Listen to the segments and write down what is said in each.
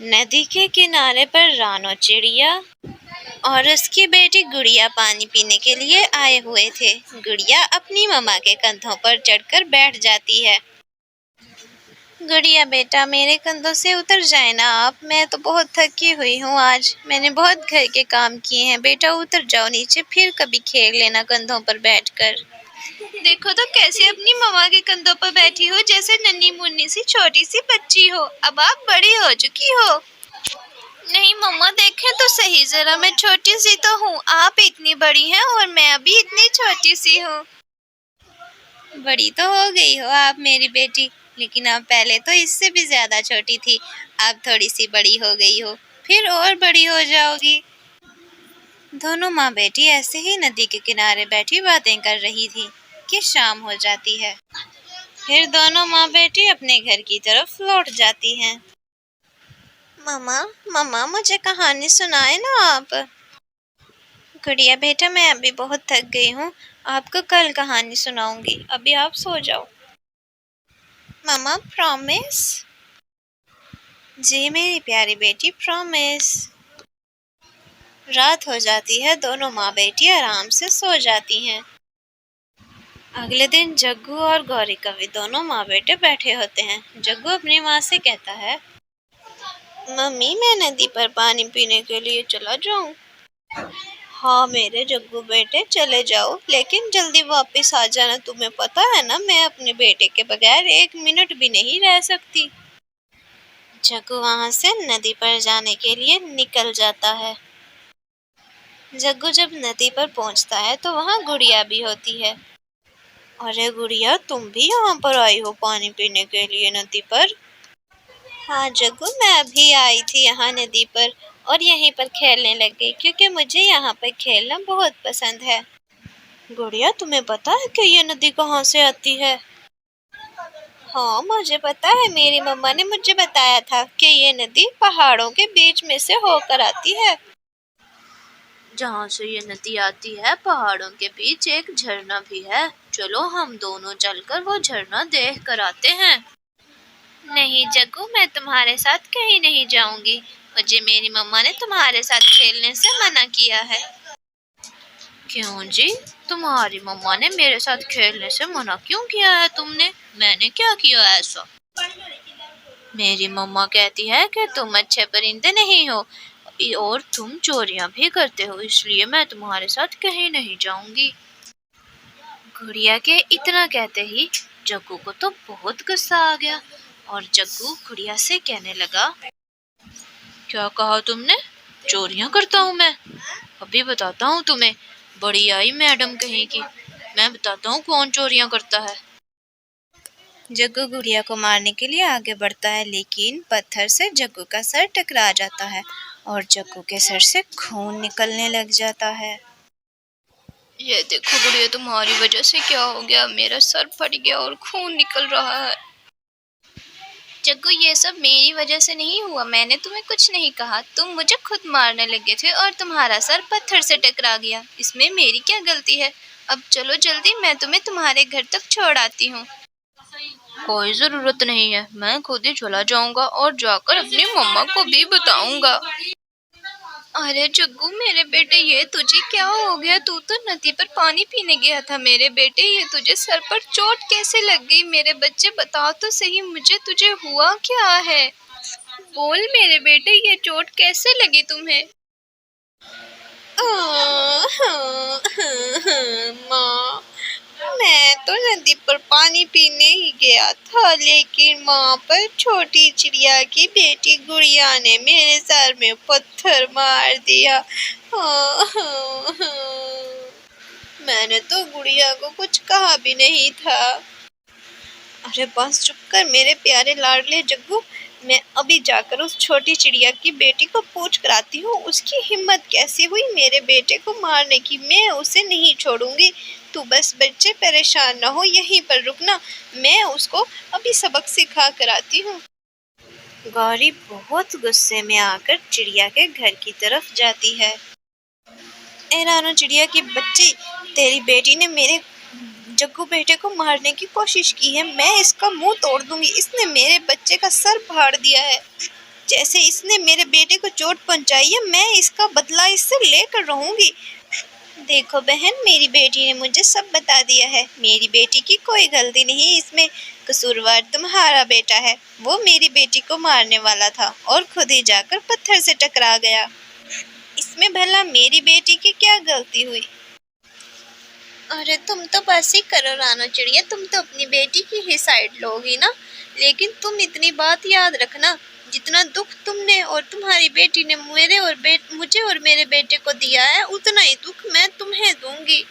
नदी के किनारे पर रानो चिड़िया और उसकी बेटी गुड़िया पानी पीने के लिए आए हुए थे। गुड़िया अपनी मम्मा के कंधों पर चढ़कर बैठ जाती है। गुड़िया बेटा, मेरे कंधों से उतर जाए ना आप, मैं तो बहुत थकी हुई हूँ आज। मैंने बहुत घर के काम किए हैं। बेटा उतर जाओ नीचे, फिर कभी खेल लेना कंधों पर बैठकर। देखो तो कैसे अपनी मम्मा के कंधों पर बैठी हो, जैसे नन्ही मुन्नी सी छोटी सी बच्ची हो। अब आप बड़ी हो चुकी हो। नहीं मम्मा, देखें तो सही जरा, मैं छोटी सी तो हूँ, आप इतनी बड़ी हैं और मैं अभी इतनी छोटी सी हूँ। बड़ी तो हो गई हो आप मेरी बेटी, लेकिन आप पहले तो इससे भी ज्यादा छोटी थी। अब थोड़ी सी बड़ी हो गई हो, फिर और बड़ी हो जाओगी। दोनों माँ बेटी ऐसे ही नदी के किनारे बैठी बातें कर रही थी कि शाम हो जाती है। फिर दोनों माँ बेटी अपने घर की तरफ लौट जाती हैं। मम्मा मम्मा, मुझे कहानी सुनाए ना आप। गुड़िया बेटा, मैं अभी बहुत थक गई हूँ, आपको कल कहानी सुनाऊंगी, अभी आप सो जाओ। मम्मा प्रॉमिस। जी मेरी प्यारी बेटी, प्रॉमिस। रात हो जाती है, दोनों माँ बेटी आराम से सो जाती हैं। अगले दिन जग्गू और गौरी कवि दोनों माँ बेटे बैठे होते हैं। जग्गू अपनी माँ से कहता है, मम्मी मैं नदी पर पानी पीने के लिए चला जाऊं? हाँ मेरे जग्गू बेटे, चले जाओ, लेकिन जल्दी वापस आ जाना। तुम्हें पता है ना, मैं अपने बेटे के बगैर एक मिनट भी नहीं रह सकती। जग्गू वहां से नदी पर जाने के लिए निकल जाता है। जग्गू जब नदी पर पहुंचता है तो वहां गुड़िया भी होती है। अरे गुड़िया, तुम भी यहाँ पर आई हो पानी पीने के लिए नदी पर? हाँ जग्गू, मैं अभी आई थी यहाँ नदी पर और यहीं पर खेलने लग गई, क्योंकि मुझे यहाँ पर खेलना बहुत पसंद है। गुड़िया, तुम्हें पता है कि ये नदी कहाँ से आती है? हाँ मुझे पता है, मेरी मम्मा ने मुझे बताया था कि ये नदी पहाड़ों के बीच में से होकर आती है। जहाँ से ये नदी आती है पहाड़ों के बीच एक झरना भी है। चलो हम दोनों चलकर वो झरना देख कर आते हैं। नहीं जग्गू, मैं तुम्हारे साथ कहीं नहीं जाऊंगी। मुझे मेरी मम्मा ने तुम्हारे साथ खेलने से मना किया है। क्यों जी, तुम्हारी मम्मा ने मेरे साथ खेलने से मना क्यों किया है तुमने? मैंने क्या किया ऐसा? मेरी मम्मा कहती है कि तुम अच्छे परिंदे नहीं हो और तुम चोरियां भी करते हो, इसलिए मैं तुम्हारे साथ कहीं नहीं जाऊंगी। गुड़िया के इतना कहते ही जग्गू को तो बहुत गुस्सा आ गया और जग्गू गुड़िया से कहने लगा, क्या कहा तुमने? चोरियां करता हूँ मैं? अभी बताता हूँ तुम्हें। बड़ी आई मैडम कहीं की, मैं बताता हूँ कौन चोरियां करता है। जग्गू गुड़िया को मारने के लिए आगे बढ़ता है, लेकिन पत्थर से जग्गू का सर टकरा जाता है और जग्गू के सर से खून निकलने लग जाता है। ये देखो गुड़िया, तुम्हारी वजह से क्या हो गया, मेरा सर फट गया और खून निकल रहा है। जग्गू, ये सब मेरी वजह से नहीं हुआ, मैंने तुम्हें कुछ नहीं कहा। तुम मुझे खुद मारने लगे थे और तुम्हारा सर पत्थर से टकरा गया, इसमें मेरी क्या गलती है? अब चलो जल्दी, मैं तुम्हें तुम्हारे घर तक छोड़ आती हूँ। कोई जरूरत नहीं है, मैं खुद ही चला जाऊंगा और जाकर अपनी मम्मा को भी बताऊंगा। अरे जग्गू मेरे बेटे, ये तुझे क्या हो गया? तू तो नदी पर पानी पीने गया था मेरे बेटे, ये तुझे सर पर चोट कैसे लग गई मेरे बच्चे? बताओ तो सही मुझे, तुझे हुआ क्या है? बोल मेरे बेटे, ये चोट कैसे लगी तुम्हें? माँ, मैं तो नदी पर पानी पीने ही गया था, लेकिन वहाँ पर छोटी चिड़िया की बेटी गुड़िया ने मेरे सर में पत्थर मार दिया। मैंने तो गुड़िया को कुछ कहा भी नहीं था। अरे बस चुप कर मेरे प्यारे लाडले जग्गू, मैं अभी जाकर उस छोटी चिड़िया की बेटी को पूछ कर आती हूँ, उसकी हिम्मत कैसी हुई मेरे बेटे को मारने की। मैं उसे नहीं छोड़ूंगी। तू बस बच्चे परेशान न हो, यहीं पर रुकना, मैं उसको अभी सबक सिखा कर आती हूँ। गौरी बहुत गुस्से में आकर चिड़िया के घर की तरफ जाती है। ए रानो चिड़िया की बच्ची, तेरी बेटी ने मेरे जग्गू बेटे को मारने की कोशिश की है। मैं इसका मुंह तोड़ दूंगी, इसने मेरे बच्चे का सर फाड़ दिया है। जैसे इसने मेरे बेटे को चोट पहुंचाई है, मैं इसका बदला इससे लेकर रहूंगी। देखो बहन, मेरी बेटी ने मुझे सब बता दिया है। मेरी बेटी की कोई गलती नहीं, इसमें कसूरवार तुम्हारा बेटा है। वो मेरी बेटी को मारने वाला था और खुद ही जाकर पत्थर से टकरा गया। इसमें भला मेरी बेटी की क्या गलती हुई? अरे तुम तो बस ही करो रानो चिड़िया, तुम तो अपनी बेटी की ही साइड लोगी ना। लेकिन तुम इतनी बात याद रखना, जितना दुख तुमने और तुम्हारी बेटी ने मुझे और मेरे बेटे को दिया है, उतना ही दुख मैं तुम्हें दूंगी।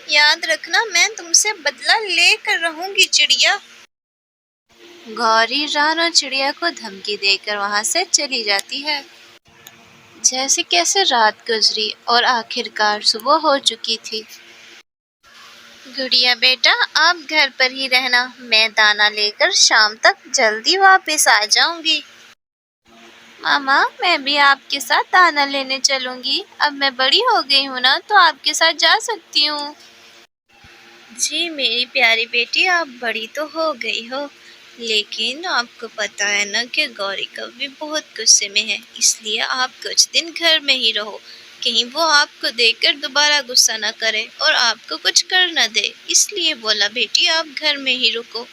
याद रखना, मैं तुमसे बदला लेकर रहूंगी चिड़िया। गौरी रानो चिड़िया को धमकी देकर वहां से चली जाती है। जैसे कैसे रात गुजरी और आखिरकार सुबह हो चुकी थी। गुड़िया बेटा, आप घर पर ही रहना, मैं दाना लेकर शाम तक जल्दी वापस आ जाऊंगी। मामा, मैं भी आपके साथ दाना लेने चलूंगी। अब मैं बड़ी हो गई हूँ ना, तो आपके साथ जा सकती हूँ। जी मेरी प्यारी बेटी, आप बड़ी तो हो गई हो, लेकिन आपको पता है ना कि गौरी कभी बहुत गुस्से में है, इसलिए आप कुछ दिन घर में ही रहो। कहीं वो आपको देखकर दोबारा गुस्सा न करे और आपको कुछ कर न दे, इसलिए बोला बेटी आप घर में ही रुको।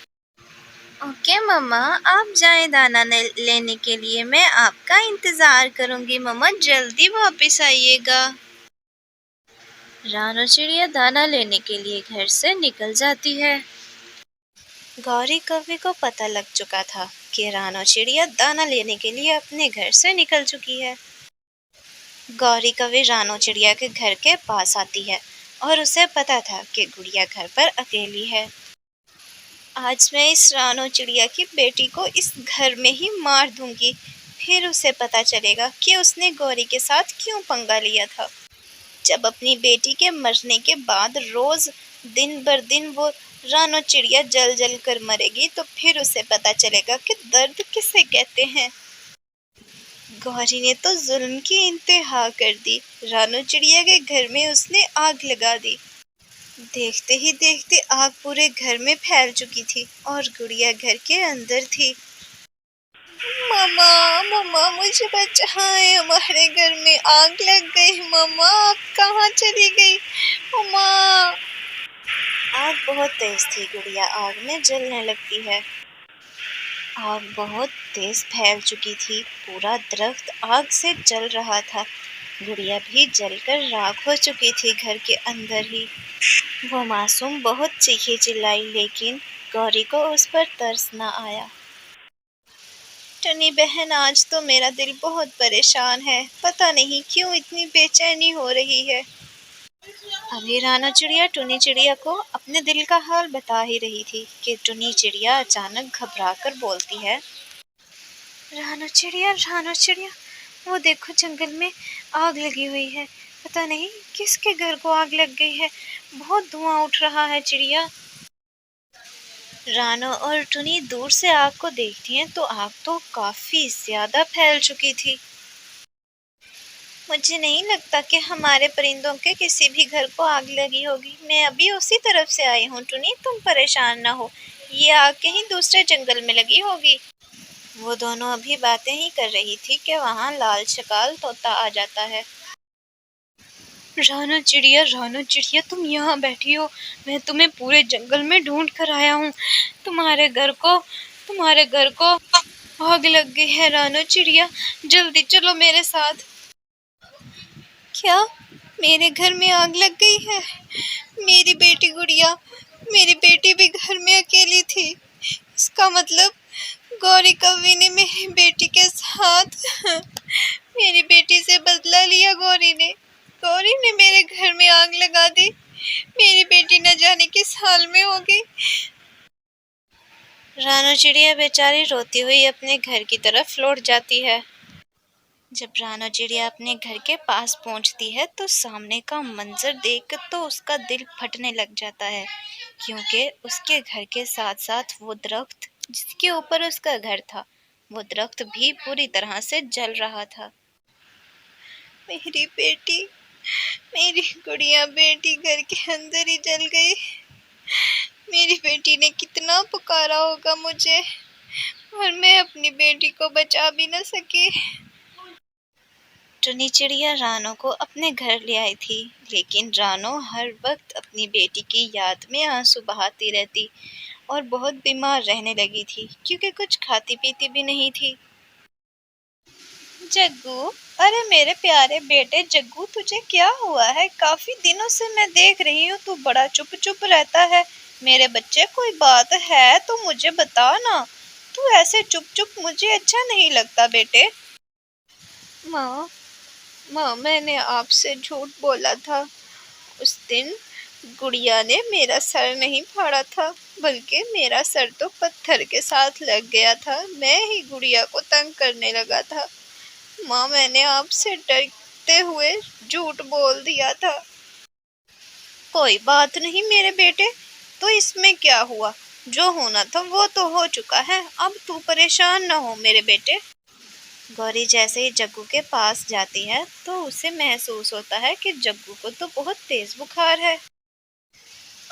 ओके मम्मा, आप जाएं दाना लेने के लिए, मैं आपका इंतजार करूंगी। मम्मा जल्दी वापस आइएगा। रानो चिड़िया दाना लेने के लिए घर से निकल जाती है। गौरी कौवे को पता लग चुका था कि रानो चिड़िया दाना लेने के लिए अपने घर से निकल चुकी है। गौरी कौवे रानो चिड़िया के घर के पास आती है और उसे पता था कि गुड़िया घर पर अकेली है। आज मैं इस रानो चिड़िया की बेटी को इस घर में ही मार दूंगी, फिर उसे पता चलेगा कि उसने गौरी के साथ क्यों पंगा लिया था। जब अपनी बेटी के मरने के बाद रोज दिन बर दिन वो रानो चिड़िया जल जल कर मरेगी, तो फिर उसे पता चलेगा कि दर्द किसे कहते हैं। गौरी ने तो जुल्म की इंतहा कर दी। रानो चिड़िया के घर में उसने आग लगा दी। देखते ही देखते आग पूरे घर में फैल चुकी थी और गुड़िया घर के अंदर थी। मम्मा, मम्मा मुझे बचाएं, हमारे घर में आग लग गई। मम्मा आप कहाँ चली गई? मम्मा। आग बहुत तेज थी, गुड़िया आग में जलने लगती है। आग बहुत तेज फैल चुकी थी, पूरा दरख्त आग से जल रहा था। गुड़िया भी जलकर राख हो चुकी थी घर के अंदर ही। वो मासूम बहुत चीखी चिल्लाई, लेकिन गौरी को उस पर तरस न आया। टनी बहन, आज तो मेरा दिल बहुत परेशान है, पता नहीं क्यों इतनी बेचैनी हो रही है। अभी रानो चिड़िया टुनी चिड़िया को अपने दिल का हाल बता ही रही थी कि टुनी चिड़िया अचानक घबराकर बोलती है, रानो चिड़िया, वो देखो जंगल में आग लगी हुई है। पता नहीं किसके घर को आग लग गई है, बहुत धुआं उठ रहा है चिड़िया। रानो और टुनी दूर से आग को देखती हैं तो आग तो काफी ज्यादा फैल चुकी थी। मुझे नहीं लगता कि हमारे परिंदों के किसी भी घर को आग लगी होगी। मैं अभी उसी तरफ से आई हूँ टुनी, तुम परेशान ना हो, ये आग कहीं दूसरे जंगल में लगी होगी। वो दोनों अभी बातें ही कर रही थी कि वहाँ लाल शकाल तोता आ जाता है। रानो चिड़िया तुम यहाँ बैठी हो, मैं तुम्हें पूरे जंगल में ढूंढ कर आया हूँ। तुम्हारे घर को आग लग गई है रानो चिड़िया, जल्दी चलो मेरे साथ। क्या मेरे घर में आग लग गई है? मेरी बेटी गुड़िया, मेरी बेटी भी घर में अकेली थी। इसका मतलब गौरी कौवे ने मेरी बेटी के साथ मेरी बेटी से बदला लिया। गौरी ने मेरे घर में आग लगा दी। मेरी बेटी न जाने किस हाल में होगी। रानो चिड़िया बेचारी रोती हुई अपने घर की तरफ लौट जाती है। जब रानो चिड़िया अपने घर के पास पहुंचती है तो सामने का मंजर देखकर तो उसका दिल फटने लग जाता है, क्योंकि उसके घर के साथ साथ वो दरख्त जिसके ऊपर उसका घर था, वो दरख्त भी पूरी तरह से जल रहा था। मेरी बेटी, मेरी गुड़िया बेटी घर के अंदर ही जल गई। मेरी बेटी ने कितना पुकारा होगा मुझे, और मैं अपनी बेटी को बचा भी न सकी। टुनी चिड़िया रानो को अपने घर ले आई थी, लेकिन रानो हर वक्त अपनी बेटी की याद में आंसू बहाती रहती और बहुत बीमार रहने लगी थी, क्योंकि कुछ खाती पीती भी नहीं थी। जग्गू, अरे मेरे प्यारे बेटे जग्गू, तुझे क्या हुआ है? काफी दिनों से मैं देख रही हूँ तू बड़ा चुप चुप रहता है। मेरे बच्चे, कोई बात है तो मुझे बता ना। तू ऐसे चुप चुप मुझे अच्छा नहीं लगता बेटे। माँ, माँ, मैंने आपसे झूठ बोला था। उस दिन गुड़िया ने मेरा सर नहीं फाड़ा था, बल्कि मेरा सर तो पत्थर के साथ लग गया था। मैं ही गुड़िया को तंग करने लगा था। माँ, मैंने आपसे डरते हुए झूठ बोल दिया था। कोई बात नहीं मेरे बेटे, तो इसमें क्या हुआ? जो होना था वो तो हो चुका है, अब तू परेशान न हो मेरे बेटे। गौरी जैसे ही जग्गू के पास जाती है तो उसे महसूस होता है कि जग्गू को तो बहुत तेज बुखार है।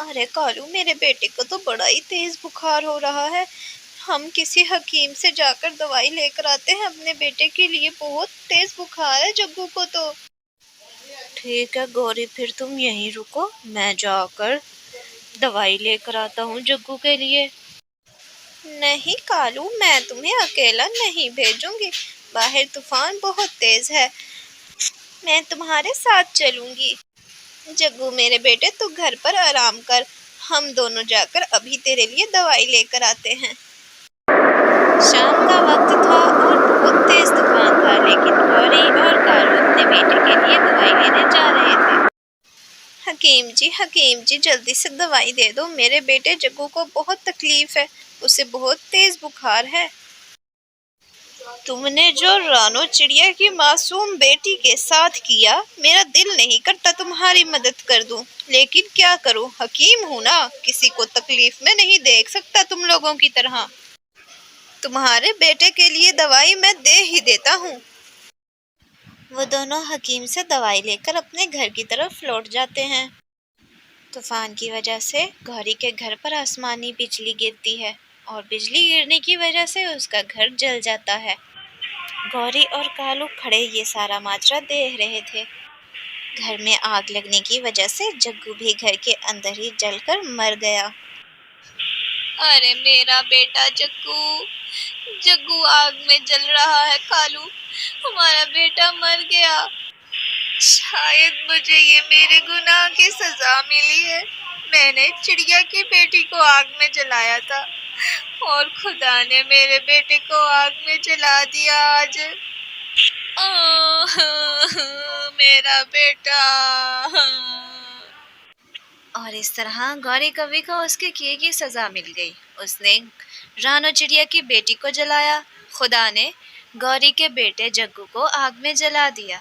अरे कालू, मेरे बेटे को तो बड़ा ही तेज बुखार हो रहा है। हम किसी हकीम से जाकर दवाई लेकर आते हैं अपने बेटे के लिए, बहुत तेज बुखार है जग्गू को तो। ठीक है गौरी, फिर तुम यहीं रुको, मैं जाकर दवाई लेकर आता हूँ जग्गू के लिए। नहीं कालू, मैं तुम्हें अकेला नहीं भेजूंगी। बाहर तूफान बहुत तेज है, मैं तुम्हारे साथ चलूंगी। जग्गू मेरे बेटे, तू घर पर आराम कर, हम दोनों जाकर अभी तेरे लिए दवाई लेकर आते हैं। शाम का वक्त था और बहुत तेज तूफान था, लेकिन गौरी और कालू अपने बेटे के लिए दवाई लेने जा रहे थे। हकीम जी, जल्दी से दवाई दे दो, मेरे बेटे जग्गू को बहुत तकलीफ है, उसे बहुत तेज बुखार है। तुमने जो रानो चिड़िया की मासूम बेटी के साथ किया, मेरा दिल नहीं करता तुम्हारी मदद कर दूं, लेकिन क्या करूं, हकीम हूं ना, किसी को तकलीफ में नहीं देख सकता तुम लोगों की तरह। तुम्हारे बेटे के लिए दवाई मैं दे ही देता हूँ। वो दोनों हकीम से दवाई लेकर अपने घर की तरफ लौट जाते हैं। तूफान की वजह से गौरी के घर पर आसमानी बिजली गिरती है और बिजली गिरने की वजह से उसका घर जल जाता है। गौरी और कालू खड़े ये सारा माजरा देख रहे थे। घर में आग लगने की वजह से जग्गू भी घर के अंदर ही जलकर मर गया। अरे मेरा बेटा जग्गू, जग्गू आग में जल रहा है। कालू, हमारा बेटा मर गया। शायद मुझे ये मेरे गुनाह की सजा मिली है। मैंने चिड़िया की बेटी को आग में जलाया था और खुदा ने मेरे बेटे को आग में जला दिया आज। मेरा बेटा। और इस तरह गौरी कवि को उसके किए की सजा मिल गई। उसने रानो चिड़िया की बेटी को जलाया, खुदा ने गौरी के बेटे जग्गू को आग में जला दिया।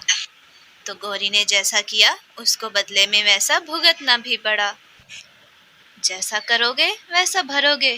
तो गौरी ने जैसा किया उसको बदले में वैसा भुगतना भी पड़ा। जैसा करोगे वैसा भरोगे।